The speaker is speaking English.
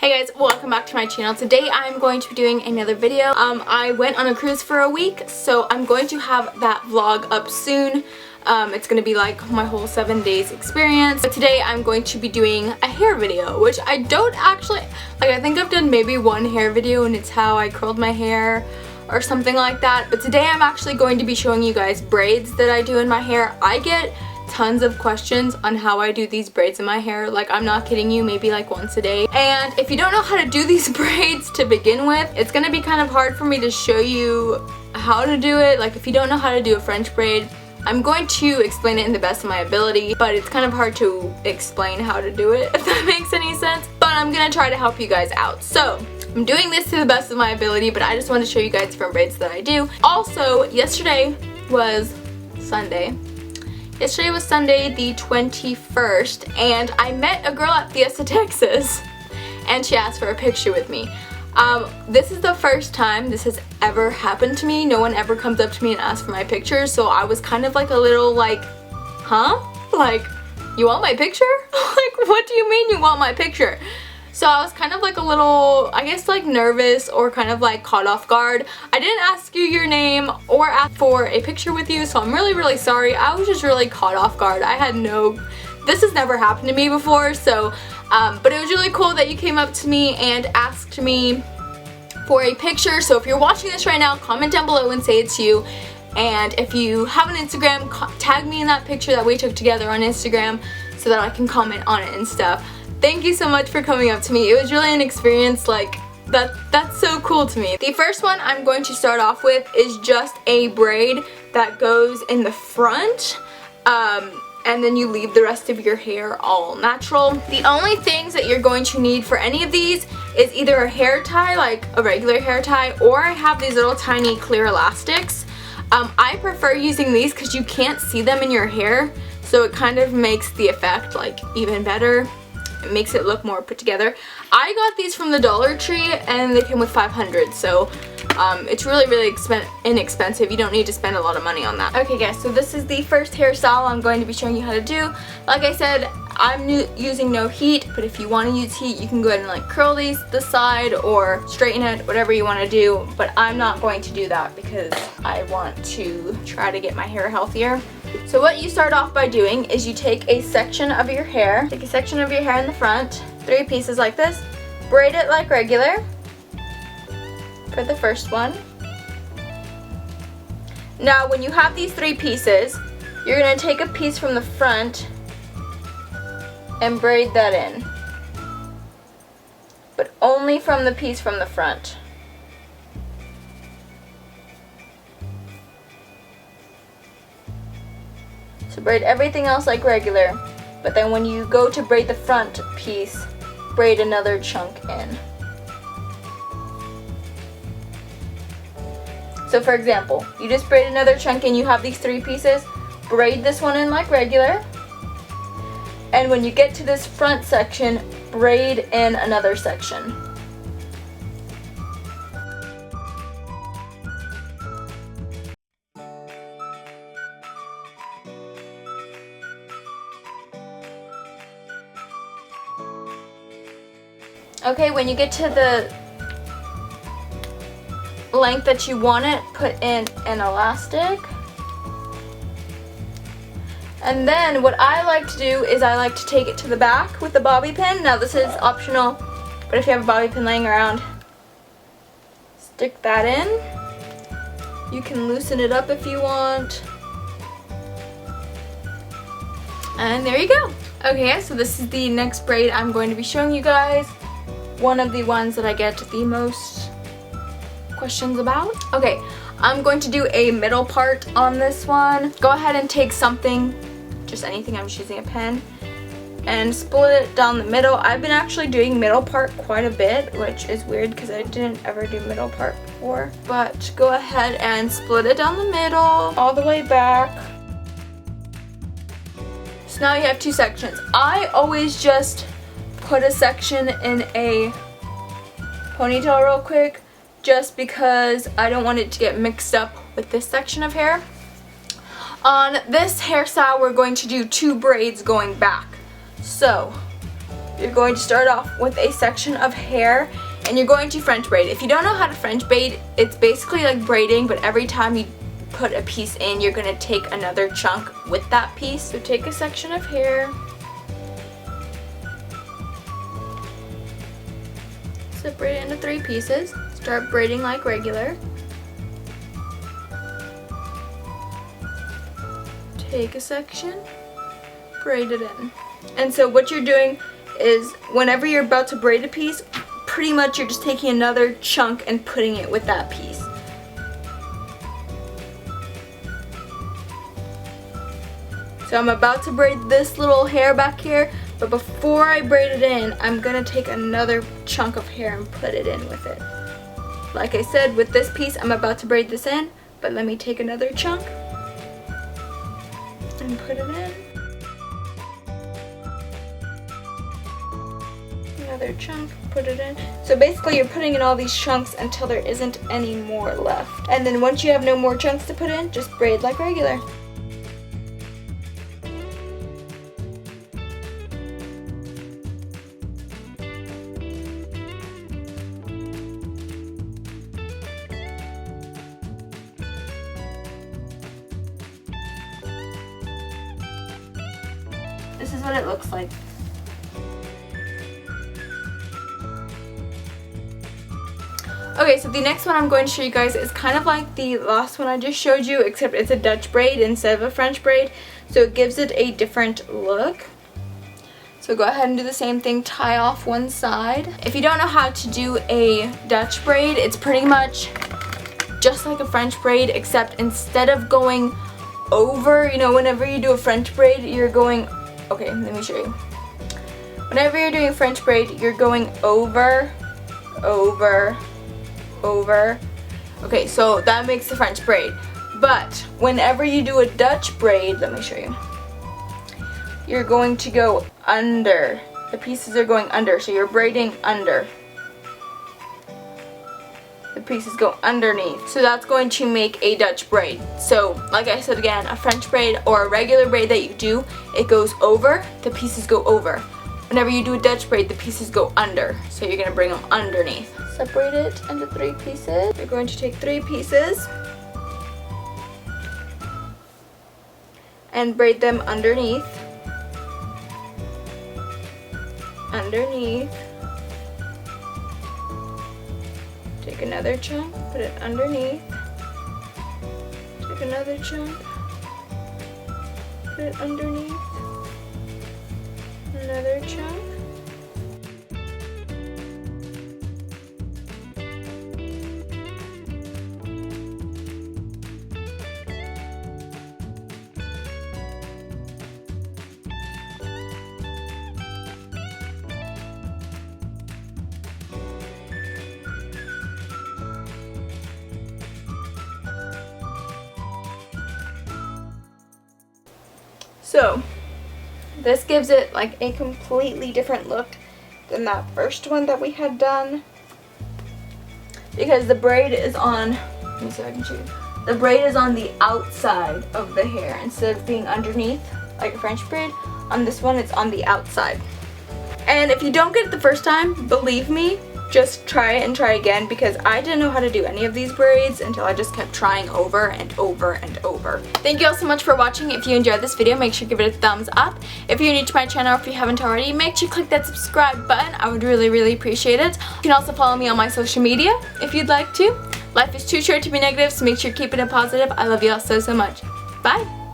Hey guys, welcome back to my channel. Today I'm going to be doing another video. I went on a cruise for a week, so I'm going to have that vlog up soon. It's going to be like my whole 7 days experience. But today I'm going to be doing a hair video, which I don't actually, I think I've done maybe one hair video and it's how I curled my hair or something like that. But today I'm actually going to be showing you guys braids that I do in my hair. I get tons of questions on how I do these braids in my hair. Like, I'm not kidding you, maybe like once a day. And if you don't know how to do these braids to begin with, it's gonna be kind of hard for me to show you how to do it. Like, if you don't know how to do a French braid, I'm going to explain it in the best of my ability, but it's kind of hard to explain how to do it, if that makes any sense. But I'm gonna try to help you guys out. So I'm doing this to the best of my ability, but I just want to show you guys different braids that I do. Also, yesterday was Sunday. Yesterday was Sunday the 21st, and I met a girl at Fiesta, Texas, and she asked for a picture with me. This is the first time this has ever happened to me. No one ever comes up to me and asks for my picture, so I was kind of like a little like, huh? Like, you want my picture? Like, what do you mean you want my picture? So I was kind of like a little, I guess, like nervous or kind of like caught off guard. I didn't ask you your name or ask for a picture with you, so I'm really sorry. I was just really caught off guard. This has never happened to me before, so, but it was really cool that you came up to me and asked me for a picture. So if you're watching this right now, comment down below and say it's you. And if you have an Instagram, tag me in that picture that we took together on Instagram so that I can comment on it and stuff. Thank you so much for coming up to me. It was really an experience, like, that's so cool to me. The first one I'm going to start off with is just a braid that goes in the front, and then you leave the rest of your hair all natural. The only things that you're going to need for any of these is either a hair tie, like a regular hair tie, or I have these little tiny clear elastics. I prefer using these because you can't see them in your hair, so it kind of makes the effect like even better. It makes it look more put together. I got these from the Dollar Tree and they came with 500, so it's really inexpensive. You don't need to spend a lot of money on that. Okay guys, so this is the first hairstyle I'm going to be showing you how to do. Like I said, I'm using no heat, but if you want to use heat, you can go ahead and like curl these this side or straighten it, whatever you want to do, but I'm not going to do that because I want to try to get my hair healthier. So what you start off by doing is you take a section of your hair, in the front, 3 pieces like this, braid it like regular for the first one. Now when you have these 3 pieces, you're going to take a piece from the front and braid that in, but only from the piece from the front. So braid everything else like regular, but then when you go to braid the front piece, braid another chunk in. So for example, you just braid another chunk in, you have these 3 pieces, braid this one in like regular, and when you get to this front section, braid in another section. Okay, when you get to the length that you want it, put in an elastic. And then what I like to do is I like to take it to the back with the bobby pin. Now this is optional, but if you have a bobby pin laying around, stick that in. You can loosen it up if you want. And there you go. Okay, so this is the next braid I'm going to be showing you guys. One of the ones that I get the most questions about. Okay, I'm going to do a middle part on this one. Go ahead and take something, just anything, I'm just using a pen, and split it down the middle. I've been actually doing middle part quite a bit, which is weird because I didn't ever do middle part before. But go ahead and split it down the middle, all the way back. So now you have 2 sections. I always just put a section in a ponytail real quick, just because I don't want it to get mixed up with this section of hair. On this hairstyle, we're going to do 2 braids going back. So you're going to start off with a section of hair and you're going to French braid. If you don't know how to French braid, it's basically like braiding, but every time you put a piece in, you're going to take another chunk with that piece. So take a section of hair, separate it into 3 pieces, start braiding like regular. Take a section, braid it in. And so what you're doing is whenever you're about to braid a piece, pretty much you're just taking another chunk and putting it with that piece. So I'm about to braid this little hair back here, but before I braid it in, I'm gonna take another chunk of hair and put it in with it. Like I said, with this piece, I'm about to braid this in, but let me take another chunk and put it in. Another chunk, put it in. So basically you're putting in all these chunks until there isn't any more left. And then once you have no more chunks to put in, just braid like regular. This is what it looks like. Okay, so the next one I'm going to show you guys is kind of like the last one I just showed you, except it's a Dutch braid instead of a French braid, so it gives it a different look. So go ahead and do the same thing, tie off one side. If you don't know how to do a Dutch braid, it's pretty much just like a French braid, except instead of going over, you know, whenever you do a French braid, you're going, okay, let me show you. Whenever you're doing a French braid, you're going over, over, over. Okay, so that makes the French braid. But whenever you do a Dutch braid, let me show you. You're going to go under. The pieces are going under, so you're braiding under. The pieces go underneath. So that's going to make a Dutch braid. So, like I said again, a French braid or a regular braid that you do, it goes over, the pieces go over. Whenever you do a Dutch braid, the pieces go under. So you're going to bring them underneath. Separate it into 3 pieces. You're going to take 3 pieces and braid them underneath. Underneath. Take another chunk, put it underneath. Take another chunk, put it underneath. Another chunk. So this gives it like a completely different look than that first one that we had done, because the braid is on, let me see if I can show you. The braid is on the outside of the hair instead of being underneath like a French braid. On this one it's on the outside. And if you don't get it the first time, believe me, just try it and try again, because I didn't know how to do any of these braids until I just kept trying over and over and over. Thank you all so much for watching. If you enjoyed this video, make sure to give it a thumbs up. If you're new to my channel, or if you haven't already, make sure you click that subscribe button. I would really appreciate it. You can also follow me on my social media if you'd like to. Life is too short to be negative, so make sure you're keeping it positive. I love you all so much. Bye!